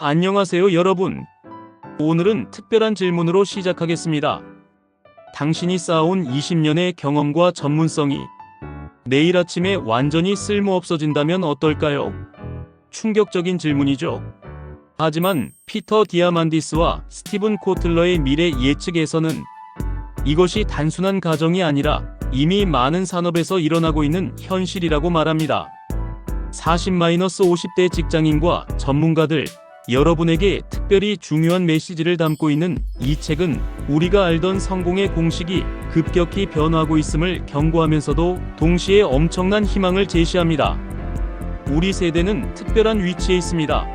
안녕하세요 여러분. 오늘은 특별한 질문으로 시작하겠습니다. 당신이 쌓아온 20년의 경험과 전문성이 내일 아침에 완전히 쓸모없어진다면 어떨까요? 충격적인 질문이죠. 하지만 피터 디아만디스와 스티븐 코틀러의 미래 예측에서는 이것이 단순한 가정이 아니라 이미 많은 산업에서 일어나고 있는 현실이라고 말합니다. 40-50대 직장인과 전문가들, 여러분에게 특별히 중요한 메시지를 담고 있는 이 책은 우리가 알던 성공의 공식이 급격히 변화하고 있음을 경고하면서도 동시에 엄청난 희망을 제시합니다. 우리 세대는 특별한 위치에 있습니다.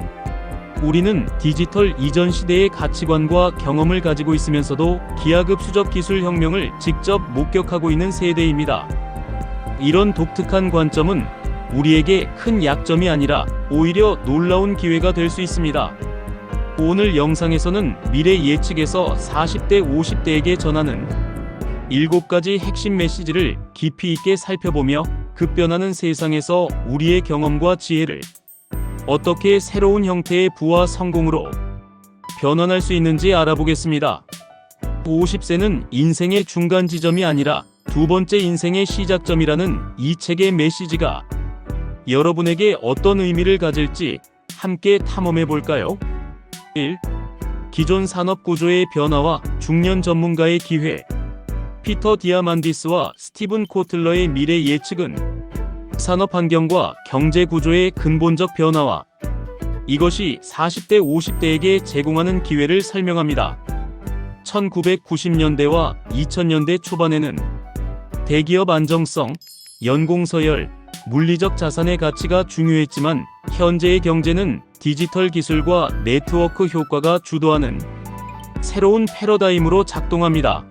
우리는 디지털 이전 시대의 가치관과 경험을 가지고 있으면서도 기하급수적 기술 혁명을 직접 목격하고 있는 세대입니다. 이런 독특한 관점은 우리에게 큰 약점이 아니라 오히려 놀라운 기회가 될 수 있습니다. 오늘 영상에서는 미래 예측에서 40대, 50대에게 전하는 7가지 핵심 메시지를 깊이 있게 살펴보며 급변하는 세상에서 우리의 경험과 지혜를 어떻게 새로운 형태의 부와 성공으로 변환할 수 있는지 알아보겠습니다. 50세는 인생의 중간 지점이 아니라 두 번째 인생의 시작점이라는 이 책의 메시지가 여러분에게 어떤 의미를 가질지 함께 탐험해 볼까요? 1. 기존 산업 구조의 변화와 중년 전문가의 기회. 피터 디아만디스와 스티븐 코틀러의 미래 예측은 산업 환경과 경제 구조의 근본적 변화와 이것이 40대, 50대에게 제공하는 기회를 설명합니다. 1990년대와 2000년대 초반에는 대기업 안정성, 연공 서열, 물리적 자산의 가치가 중요했지만 현재의 경제는 디지털 기술과 네트워크 효과가 주도하는 새로운 패러다임으로 작동합니다.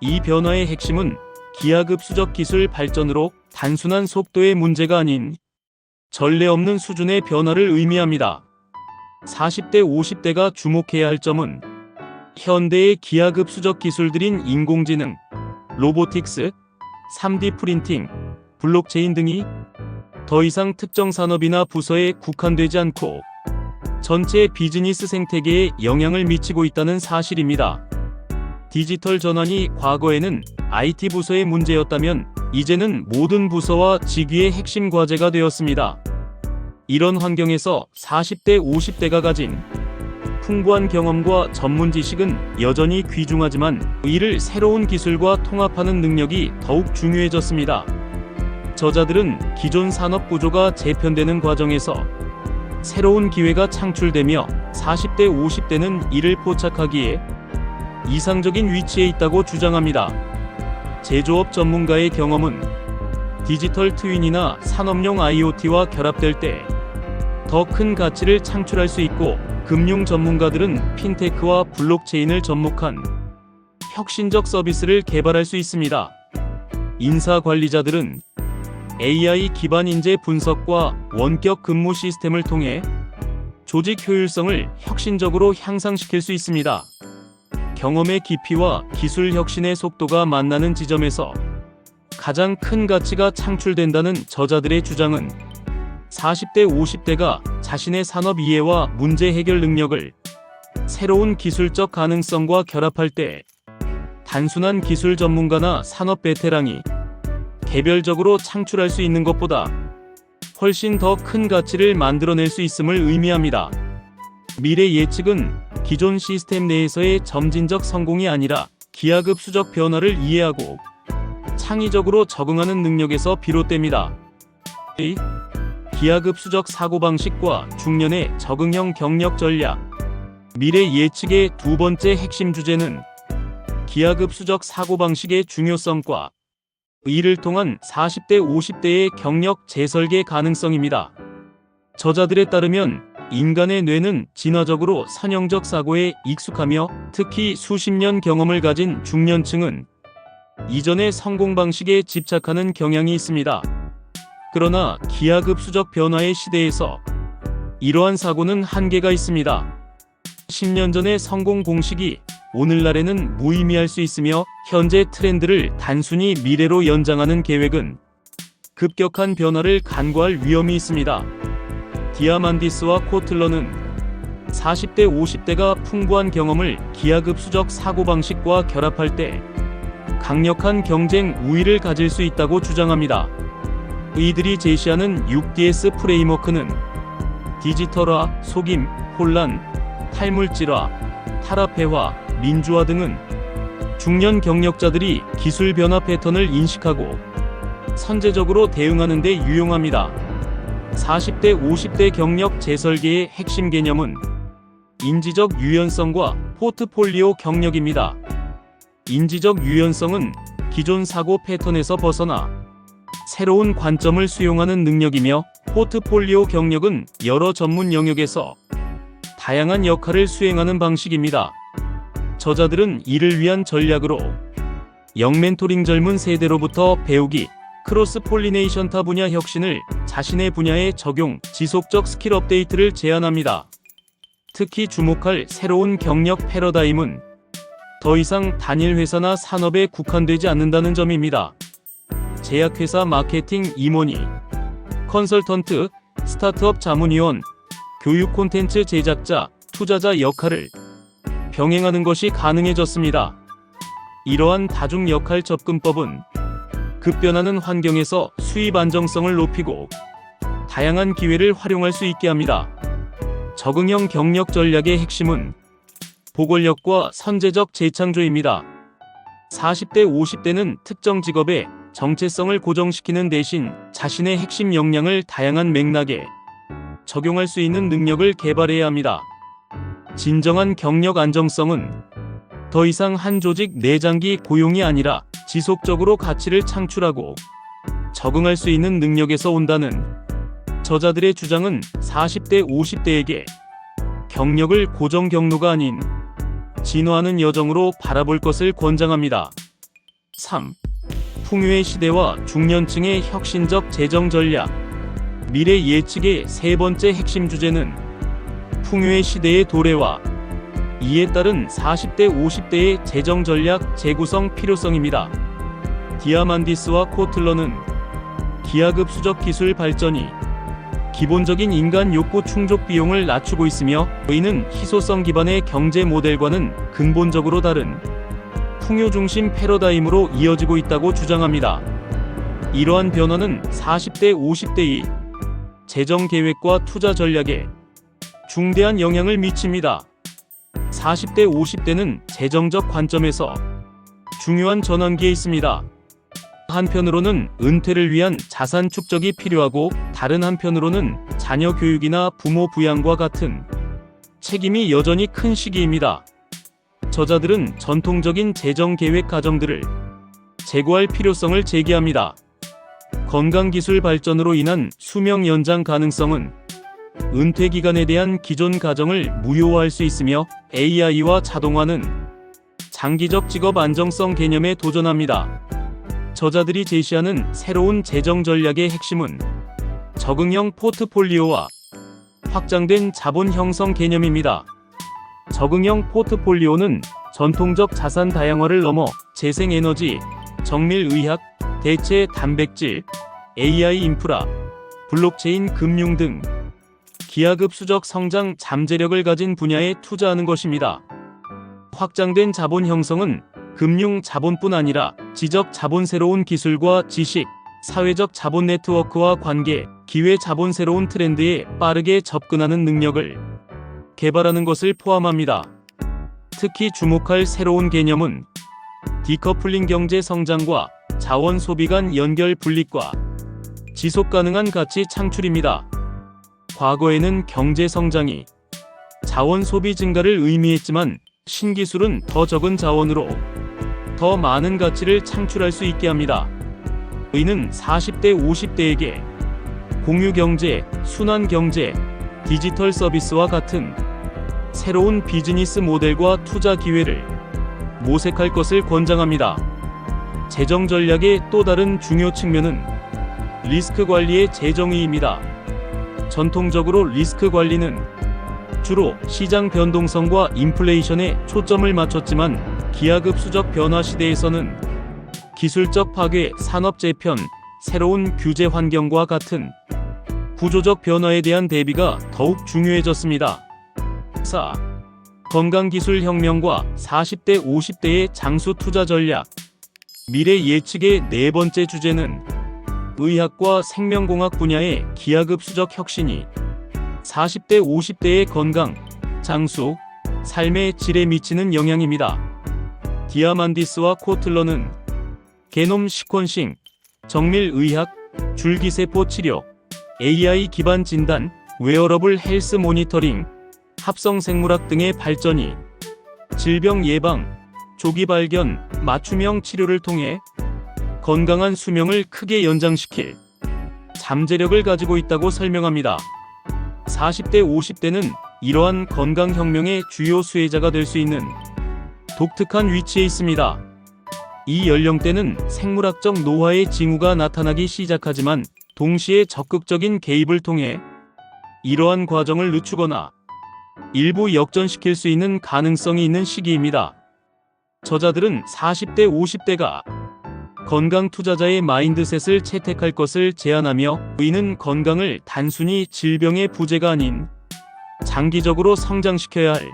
이 변화의 핵심은 기하급수적 기술 발전으로 단순한 속도의 문제가 아닌 전례 없는 수준의 변화를 의미합니다. 40대, 50대가 주목해야 할 점은 현대의 기하급수적 기술들인 인공지능, 로보틱스, 3D 프린팅, 블록체인 등이 더 이상 특정 산업이나 부서에 국한되지 않고 전체 비즈니스 생태계에 영향을 미치고 있다는 사실입니다. 디지털 전환이 과거에는 IT 부서의 문제였다면 이제는 모든 부서와 직위의 핵심 과제가 되었습니다. 이런 환경에서 40대, 50대가 가진 풍부한 경험과 전문 지식은 여전히 귀중하지만 이를 새로운 기술과 통합하는 능력이 더욱 중요해졌습니다. 저자들은 기존 산업 구조가 재편되는 과정에서 새로운 기회가 창출되며 40대, 50대는 이를 포착하기에 이상적인 위치에 있다고 주장합니다. 제조업 전문가의 경험은 디지털 트윈이나 산업용 IoT와 결합될 때 더 큰 가치를 창출할 수 있고, 금융 전문가들은 핀테크와 블록체인을 접목한 혁신적 서비스를 개발할 수 있습니다. 인사 관리자들은 AI 기반 인재 분석과 원격 근무 시스템을 통해 조직 효율성을 혁신적으로 향상시킬 수 있습니다. 경험의 깊이와 기술 혁신의 속도가 만나는 지점에서 가장 큰 가치가 창출된다는 저자들의 주장은 40대, 50대가 자신의 산업 이해와 문제 해결 능력을 새로운 기술적 가능성과 결합할 때 단순한 기술 전문가나 산업 베테랑이 개별적으로 창출할 수 있는 것보다 훨씬 더 큰 가치를 만들어낼 수 있음을 의미합니다. 미래 예측은 기존 시스템 내에서의 점진적 성공이 아니라 기하급수적 변화를 이해하고 창의적으로 적응하는 능력에서 비롯됩니다. 기하급수적 사고방식과 중년의 적응형 경력 전략. 미래 예측의 두 번째 핵심 주제는 기하급수적 사고방식의 중요성과 이를 통한 40대, 50대의 경력 재설계 가능성입니다. 저자들에 따르면 인간의 뇌는 진화적으로 선형적 사고에 익숙하며 특히 수십 년 경험을 가진 중년층은 이전의 성공 방식에 집착하는 경향이 있습니다. 그러나 기하급수적 변화의 시대에서 이러한 사고는 한계가 있습니다. 10년 전의 성공 공식이 오늘날에는 무의미할 수 있으며 현재 트렌드를 단순히 미래로 연장하는 계획은 급격한 변화를 간과할 위험이 있습니다. 디아만디스와 코틀러는 40대 50대가 풍부한 경험을 기하급수적 사고방식과 결합할 때 강력한 경쟁 우위를 가질 수 있다고 주장합니다. 이들이 제시하는 6DS 프레임워크는 디지털화, 속임, 혼란, 탈물질화, 탈압해화, 민주화 등은 중년 경력자들이 기술 변화 패턴을 인식하고 선제적으로 대응하는 데 유용합니다. 40대 50대 경력 재설계의 핵심 개념은 인지적 유연성과 포트폴리오 경력입니다. 인지적 유연성은 기존 사고 패턴에서 벗어나 새로운 관점을 수용하는 능력이며, 포트폴리오 경력은 여러 전문 영역에서 다양한 역할을 수행하는 방식입니다. 저자들은 이를 위한 전략으로 영멘토링, 젊은 세대로부터 배우기, 크로스 폴리네이션, 타 분야 혁신을 자신의 분야에 적용, 지속적 스킬 업데이트를 제안합니다. 특히 주목할 새로운 경력 패러다임은 더 이상 단일 회사나 산업에 국한되지 않는다는 점입니다. 제약회사 마케팅 임원이, 컨설턴트, 스타트업 자문위원, 교육 콘텐츠 제작자, 투자자 역할을 병행하는 것이 가능해졌습니다. 이러한 다중 역할 접근법은 급변하는 환경에서 수입 안정성을 높이고 다양한 기회를 활용할 수 있게 합니다. 적응형 경력 전략의 핵심은 보궐력과 선제적 재창조입니다. 40대 50대는 특정 직업의 정체성을 고정시키는 대신 자신의 핵심 역량을 다양한 맥락에 적용할 수 있는 능력을 개발해야 합니다. 진정한 경력 안정성은 더 이상 한 조직 내 장기 고용이 아니라 지속적으로 가치를 창출하고 적응할 수 있는 능력에서 온다는 저자들의 주장은 40대 50대에게 경력을 고정 경로가 아닌 진화하는 여정으로 바라볼 것을 권장합니다. 3. 풍요의 시대와 중년층의 혁신적 재정 전략. 미래 예측의 세 번째 핵심 주제는 풍요의 시대의 도래와 이에 따른 40대 50대의 재정 전략 재구성 필요성입니다. 디아만디스와 코틀러는 기하급수적 기술 발전이 기본적인 인간 욕구 충족 비용을 낮추고 있으며, 이는 희소성 기반의 경제 모델과는 근본적으로 다른 풍요 중심 패러다임으로 이어지고 있다고 주장합니다. 이러한 변화는 40대 50대의 재정 계획과 투자 전략에 중대한 영향을 미칩니다. 40대 50대는 재정적 관점에서 중요한 전환기에 있습니다. 한편으로는 은퇴를 위한 자산 축적이 필요하고, 다른 한편으로는 자녀 교육이나 부모 부양과 같은 책임이 여전히 큰 시기입니다. 저자들은 전통적인 재정 계획 가정들을 재고할 필요성을 제기합니다. 건강기술 발전으로 인한 수명 연장 가능성은 은퇴 기간에 대한 기존 가정을 무효화할 수 있으며, AI와 자동화는 장기적 직업 안정성 개념에 도전합니다. 저자들이 제시하는 새로운 재정 전략의 핵심은 적응형 포트폴리오와 확장된 자본 형성 개념입니다. 적응형 포트폴리오는 전통적 자산 다양화를 넘어 재생에너지, 정밀의학, 대체 단백질, AI 인프라, 블록체인 금융 등 기하급수적 성장 잠재력을 가진 분야에 투자하는 것입니다. 확장된 자본 형성은 금융 자본뿐 아니라 지적 자본, 새로운 기술과 지식, 사회적 자본, 네트워크와 관계, 기회 자본, 새로운 트렌드에 빠르게 접근하는 능력을 개발하는 것을 포함합니다. 특히 주목할 새로운 개념은 디커플링, 경제 성장과 자원 소비 간 연결 분립과 지속 가능한 가치 창출입니다. 과거에는 경제 성장이 자원 소비 증가를 의미했지만, 신기술은 더 적은 자원으로 더 많은 가치를 창출할 수 있게 합니다. 이는 40대 50대에게 공유경제, 순환경제, 디지털 서비스와 같은 새로운 비즈니스 모델과 투자 기회를 모색할 것을 권장합니다. 재정 전략의 또 다른 중요 측면은 리스크 관리의 재정의입니다. 전통적으로 리스크 관리는 주로 시장 변동성과 인플레이션에 초점을 맞췄지만, 기하급수적 변화 시대에서는 기술적 파괴, 산업 재편, 새로운 규제 환경과 같은 구조적 변화에 대한 대비가 더욱 중요해졌습니다. 4. 건강기술혁명과 40대 50대의 장수 투자 전략. 미래 예측의 네 번째 주제는 의학과 생명공학 분야의 기하급수적 혁신이 40대 50대의 건강, 장수, 삶의 질에 미치는 영향입니다. 디아만디스와 코틀러는 게놈 시퀀싱, 정밀의학, 줄기세포 치료, AI 기반 진단, 웨어러블 헬스 모니터링, 합성생물학 등의 발전이 질병 예방, 조기 발견, 맞춤형 치료를 통해 건강한 수명을 크게 연장시킬 잠재력을 가지고 있다고 설명합니다. 40대, 50대는 이러한 건강혁명의 주요 수혜자가 될 수 있는 독특한 위치에 있습니다. 이 연령대는 생물학적 노화의 징후가 나타나기 시작하지만 동시에 적극적인 개입을 통해 이러한 과정을 늦추거나 일부 역전시킬 수 있는 가능성이 있는 시기입니다. 저자들은 40대, 50대가 건강 투자자의 마인드셋을 채택할 것을 제안하며 이는 건강을 단순히 질병의 부재가 아닌 장기적으로 성장시켜야 할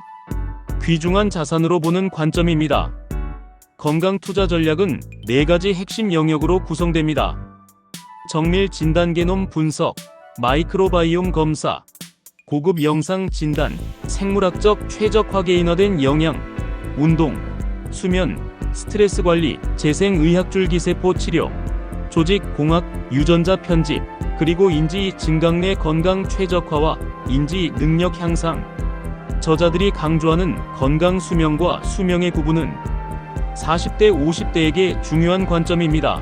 귀중한 자산으로 보는 관점입니다. 건강 투자 전략은 4가지 핵심 영역으로 구성됩니다. 정밀 진단 게놈 분석, 마이크로바이옴 검사, 고급 영상 진단, 생물학적 최적화 개인화된 영양, 운동, 수면, 스트레스 관리, 재생의학 줄기세포 치료, 조직 공학, 유전자 편집, 그리고 인지 증강 내 건강 최적화와 인지 능력 향상. 저자들이 강조하는 건강 수명과 수명의 구분은 40대, 50대에게 중요한 관점입니다.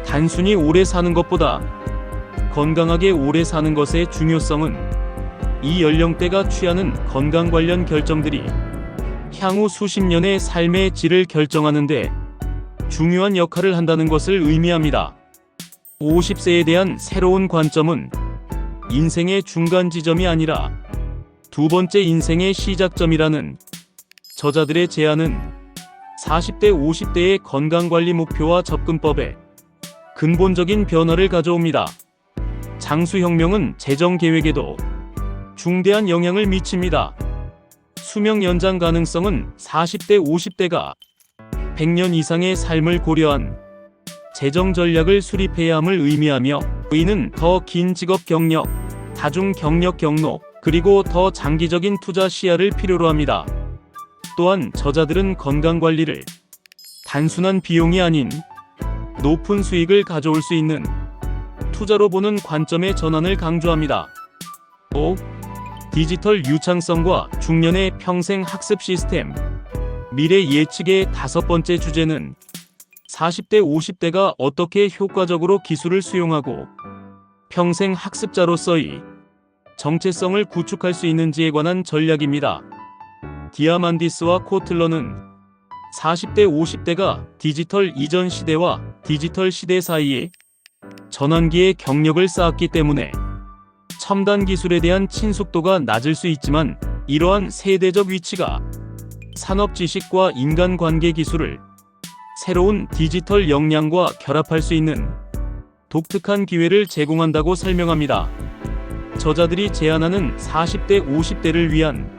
단순히 오래 사는 것보다 건강하게 오래 사는 것의 중요성은 이 연령대가 취하는 건강 관련 결정들이 향후 수십 년의 삶의 질을 결정하는 데 중요한 역할을 한다는 것을 의미합니다. 50세에 대한 새로운 관점은 인생의 중간 지점이 아니라 두 번째 인생의 시작점이라는 저자들의 제안은 40대, 50대의 건강관리 목표와 접근법에 근본적인 변화를 가져옵니다. 장수혁명은 재정계획에도 중대한 영향을 미칩니다. 수명 연장 가능성은 40대, 50대가 100년 이상의 삶을 고려한 재정 전략을 수립해야 함을 의미하며 이는 더 긴 직업 경력, 다중 경력 경로, 그리고 더 장기적인 투자 시야를 필요로 합니다. 또한 저자들은 건강관리를 단순한 비용이 아닌 높은 수익을 가져올 수 있는 투자로 보는 관점의 전환을 강조합니다. 5. 디지털 유창성과 중년의 평생 학습 시스템. 미래 예측의 5번째 주제는 40대, 50대가 어떻게 효과적으로 기술을 수용하고 평생 학습자로서의 정체성을 구축할 수 있는지에 관한 전략입니다. 디아만디스와 코틀러는 40대, 50대가 디지털 이전 시대와 디지털 시대 사이에 전환기의 경력을 쌓았기 때문에 첨단 기술에 대한 친숙도가 낮을 수 있지만 이러한 세대적 위치가 산업 지식과 인간관계 기술을 새로운 디지털 역량과 결합할 수 있는 독특한 기회를 제공한다고 설명합니다. 저자들이 제안하는 40대, 50대를 위한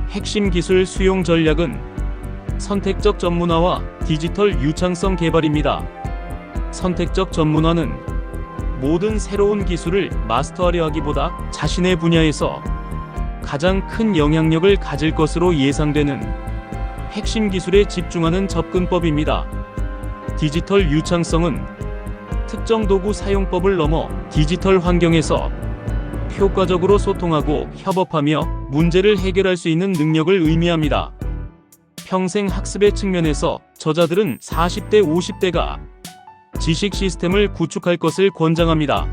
핵심 기술 수용 전략은 선택적 전문화와 디지털 유창성 개발입니다. 선택적 전문화는 모든 새로운 기술을 마스터하려 하기보다 자신의 분야에서 가장 큰 영향력을 가질 것으로 예상되는 핵심 기술에 집중하는 접근법입니다. 디지털 유창성은 특정 도구 사용법을 넘어 디지털 환경에서 효과적으로 소통하고 협업하며 문제를 해결할 수 있는 능력을 의미합니다. 평생 학습의 측면에서 저자들은 40대, 50대가 지식 시스템을 구축할 것을 권장합니다.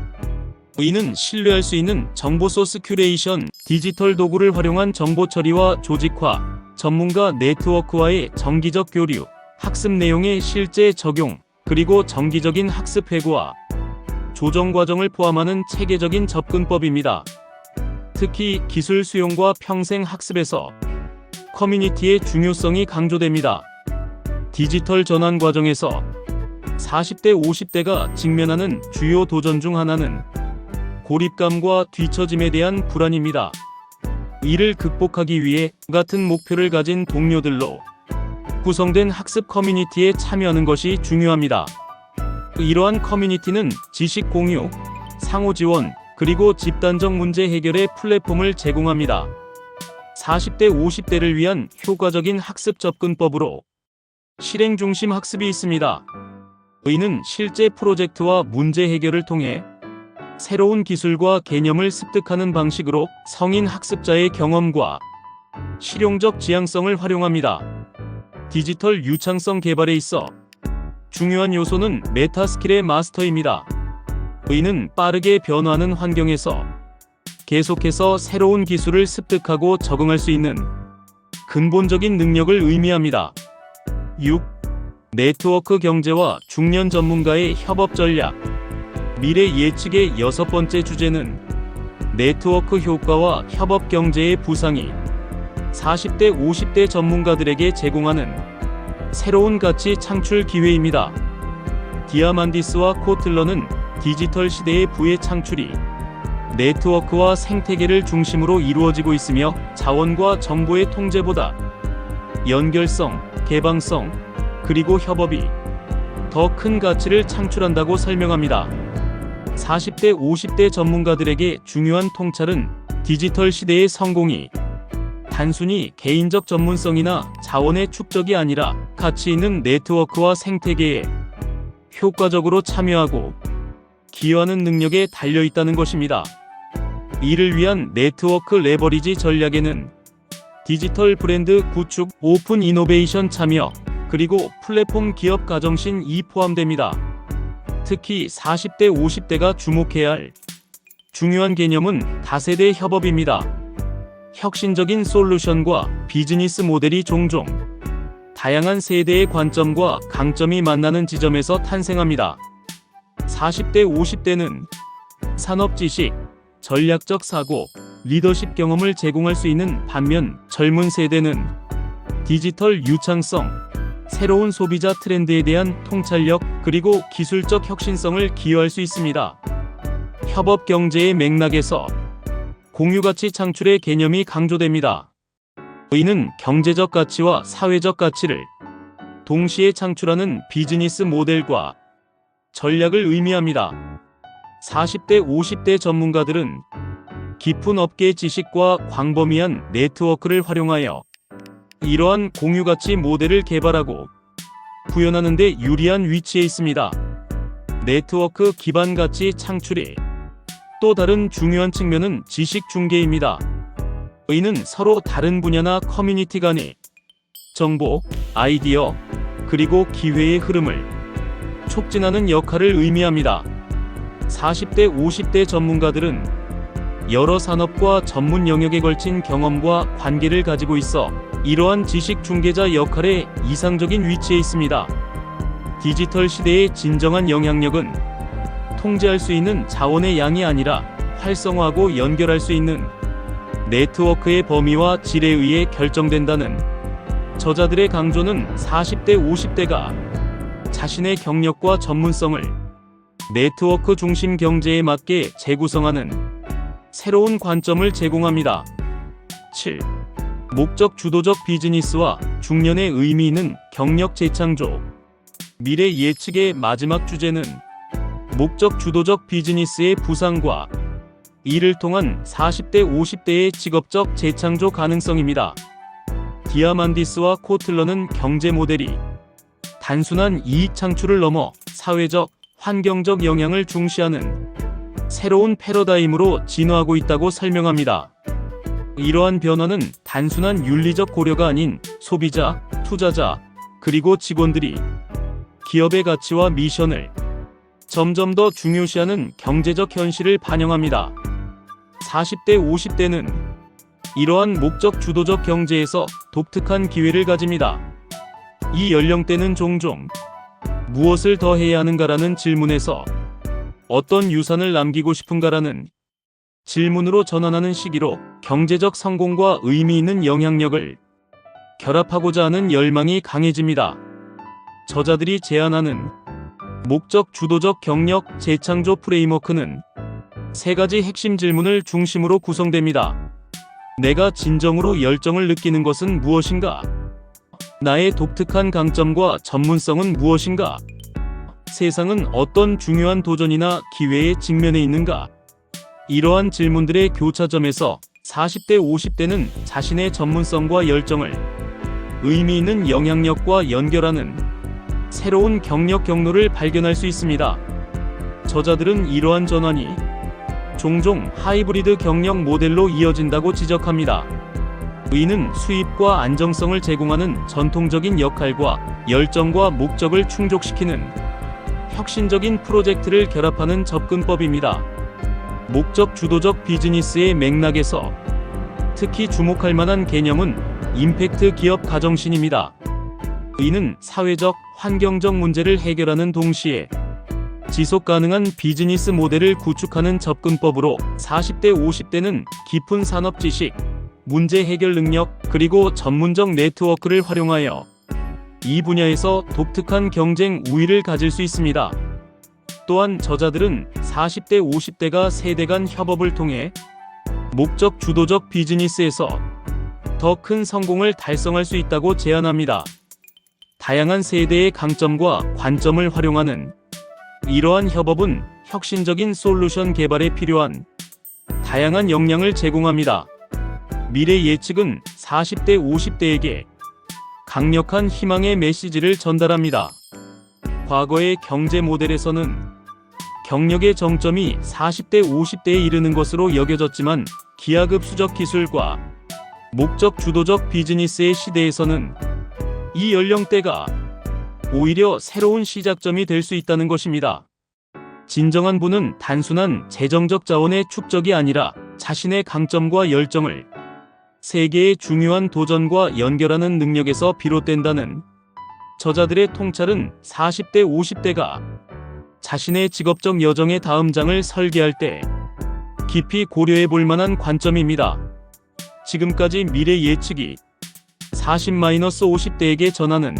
이는 신뢰할 수 있는 정보 소스 큐레이션, 디지털 도구를 활용한 정보 처리와 조직화, 전문가 네트워크와의 정기적 교류, 학습 내용의 실제 적용, 그리고 정기적인 학습 회고와 조정 과정을 포함하는 체계적인 접근법입니다. 특히 기술 수용과 평생 학습에서 커뮤니티의 중요성이 강조됩니다. 디지털 전환 과정에서 40대, 50대가 직면하는 주요 도전 중 하나는 고립감과 뒤처짐에 대한 불안입니다. 이를 극복하기 위해 같은 목표를 가진 동료들로 구성된 학습 커뮤니티에 참여하는 것이 중요합니다. 이러한 커뮤니티는 지식 공유, 상호 지원, 그리고 집단적 문제 해결의 플랫폼을 제공합니다. 40대, 50대를 위한 효과적인 학습 접근법으로 실행 중심 학습이 있습니다. 이는 실제 프로젝트와 문제 해결을 통해 새로운 기술과 개념을 습득하는 방식으로 성인 학습자의 경험과 실용적 지향성을 활용합니다. 디지털 유창성 개발에 있어 중요한 요소는 메타 스킬의 마스터입니다. 이는 빠르게 변화하는 환경에서 계속해서 새로운 기술을 습득하고 적응할 수 있는 근본적인 능력을 의미합니다. 6. 네트워크 경제와 중년 전문가의 협업 전략. 미래 예측의 6번째 주제는 네트워크 효과와 협업 경제의 부상이 40대, 50대 전문가들에게 제공하는 새로운 가치 창출 기회입니다. 디아만디스와 코틀러는 디지털 시대의 부의 창출이 네트워크와 생태계를 중심으로 이루어지고 있으며 자원과 정보의 통제보다 연결성, 개방성, 그리고 협업이 더 큰 가치를 창출한다고 설명합니다. 40대, 50대 전문가들에게 중요한 통찰은 디지털 시대의 성공이 단순히 개인적 전문성이나 자원의 축적이 아니라 가치 있는 네트워크와 생태계에 효과적으로 참여하고 기여하는 능력에 달려 있다는 것입니다. 이를 위한 네트워크 레버리지 전략에는 디지털 브랜드 구축, 오픈 이노베이션 참여, 그리고 플랫폼 기업 가정신이 포함됩니다. 특히 40대, 50대가 주목해야 할 중요한 개념은 다세대 협업입니다. 혁신적인 솔루션과 비즈니스 모델이 종종 다양한 세대의 관점과 강점이 만나는 지점에서 탄생합니다. 40대, 50대는 산업 지식, 전략적 사고, 리더십 경험을 제공할 수 있는 반면 젊은 세대는 디지털 유창성, 새로운 소비자 트렌드에 대한 통찰력, 그리고 기술적 혁신성을 기여할 수 있습니다. 협업 경제의 맥락에서 공유가치 창출의 개념이 강조됩니다. 이는 경제적 가치와 사회적 가치를 동시에 창출하는 비즈니스 모델과 전략을 의미합니다. 40대, 50대 전문가들은 깊은 업계 지식과 광범위한 네트워크를 활용하여 이러한 공유가치 모델을 개발하고 구현하는 데 유리한 위치에 있습니다. 네트워크 기반 가치 창출의 또 다른 중요한 측면은 지식 중개입니다. 이는 서로 다른 분야나 커뮤니티 간의 정보, 아이디어, 그리고 기회의 흐름을 촉진하는 역할을 의미합니다. 40대, 50대 전문가들은 여러 산업과 전문 영역에 걸친 경험과 관계를 가지고 있어 이러한 지식 중개자 역할에 이상적인 위치에 있습니다. 디지털 시대의 진정한 영향력은 통제할 수 있는 자원의 양이 아니라 활성화하고 연결할 수 있는 네트워크의 범위와 질에 의해 결정된다는 저자들의 강조는 40대, 50대가 자신의 경력과 전문성을 네트워크 중심 경제에 맞게 재구성하는 새로운 관점을 제공합니다. 7. 목적 주도적 비즈니스와 중년의 의미 있는 경력 재창조. 미래 예측의 마지막 주제는 목적 주도적 비즈니스의 부상과 이를 통한 40대, 50대의 직업적 재창조 가능성입니다. 디아만디스와 코틀러는 경제 모델이 단순한 이익 창출을 넘어 사회적, 환경적 영향을 중시하는 새로운 패러다임으로 진화하고 있다고 설명합니다. 이러한 변화는 단순한 윤리적 고려가 아닌 소비자, 투자자, 그리고 직원들이 기업의 가치와 미션을 점점 더 중요시하는 경제적 현실을 반영합니다. 40대, 50대는 이러한 목적 주도적 경제에서 독특한 기회를 가집니다. 이 연령대는 종종 무엇을 더 해야 하는가라는 질문에서 어떤 유산을 남기고 싶은가라는 질문으로 전환하는 시기로 경제적 성공과 의미 있는 영향력을 결합하고자 하는 열망이 강해집니다. 저자들이 제안하는 목적 주도적 경력 재창조 프레임워크는 세 가지 핵심 질문을 중심으로 구성됩니다. 내가 진정으로 열정을 느끼는 것은 무엇인가? 나의 독특한 강점과 전문성은 무엇인가? 세상은 어떤 중요한 도전이나 기회에 직면해 있는가? 이러한 질문들의 교차점에서 40대, 50대는 자신의 전문성과 열정을 의미 있는 영향력과 연결하는 새로운 경력 경로를 발견할 수 있습니다. 저자들은 이러한 전환이 종종 하이브리드 경력 모델로 이어진다고 지적합니다. 이는 수입과 안정성을 제공하는 전통적인 역할과 열정과 목적을 충족시키는 혁신적인 프로젝트를 결합하는 접근법입니다. 목적 주도적 비즈니스의 맥락에서 특히 주목할 만한 개념은 임팩트 기업 가정신입니다. 이는 사회적, 환경적 문제를 해결하는 동시에 지속 가능한 비즈니스 모델을 구축하는 접근법으로 40대, 50대는 깊은 산업 지식, 문제 해결 능력, 그리고 전문적 네트워크를 활용하여 이 분야에서 독특한 경쟁 우위를 가질 수 있습니다. 또한 저자들은 40대, 50대가 세대 간 협업을 통해 목적 주도적 비즈니스에서 더 큰 성공을 달성할 수 있다고 제안합니다. 다양한 세대의 강점과 관점을 활용하는 이러한 협업은 혁신적인 솔루션 개발에 필요한 다양한 역량을 제공합니다. 미래 예측은 40대, 50대에게 강력한 희망의 메시지를 전달합니다. 과거의 경제 모델에서는 경력의 정점이 40대, 50대에 이르는 것으로 여겨졌지만 기하급수적 기술과 목적 주도적 비즈니스의 시대에서는 이 연령대가 오히려 새로운 시작점이 될 수 있다는 것입니다. 진정한 부는 단순한 재정적 자원의 축적이 아니라 자신의 강점과 열정을 세계의 중요한 도전과 연결하는 능력에서 비롯된다는 저자들의 통찰은 40대, 50대가 자신의 직업적 여정의 다음 장을 설계할 때 깊이 고려해 볼 만한 관점입니다. 지금까지 미래 예측이 40-50대에게 전하는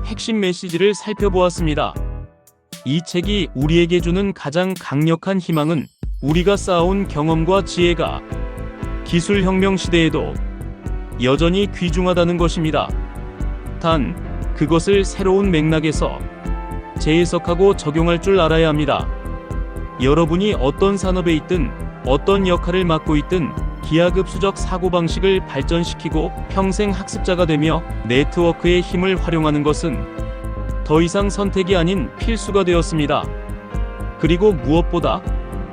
핵심 메시지를 살펴보았습니다. 이 책이 우리에게 주는 가장 강력한 희망은 우리가 쌓아온 경험과 지혜가 기술혁명 시대에도 여전히 귀중하다는 것입니다. 단, 그것을 새로운 맥락에서 재해석하고 적용할 줄 알아야 합니다. 여러분이 어떤 산업에 있든 어떤 역할을 맡고 있든 기하급수적 사고방식을 발전시키고 평생 학습자가 되며 네트워크의 힘을 활용하는 것은 더 이상 선택이 아닌 필수가 되었습니다. 그리고 무엇보다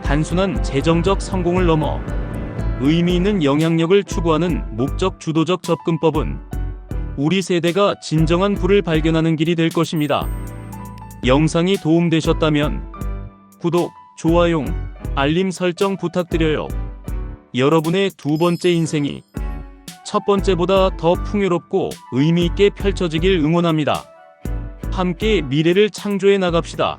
단순한 재정적 성공을 넘어 의미 있는 영향력을 추구하는 목적 주도적 접근법은 우리 세대가 진정한 부를 발견하는 길이 될 것입니다. 영상이 도움되셨다면 구독, 좋아요, 알림 설정 부탁드려요. 여러분의 두 번째 인생이 첫 번째보다 더 풍요롭고 의미 있게 펼쳐지길 응원합니다. 함께 미래를 창조해 나갑시다.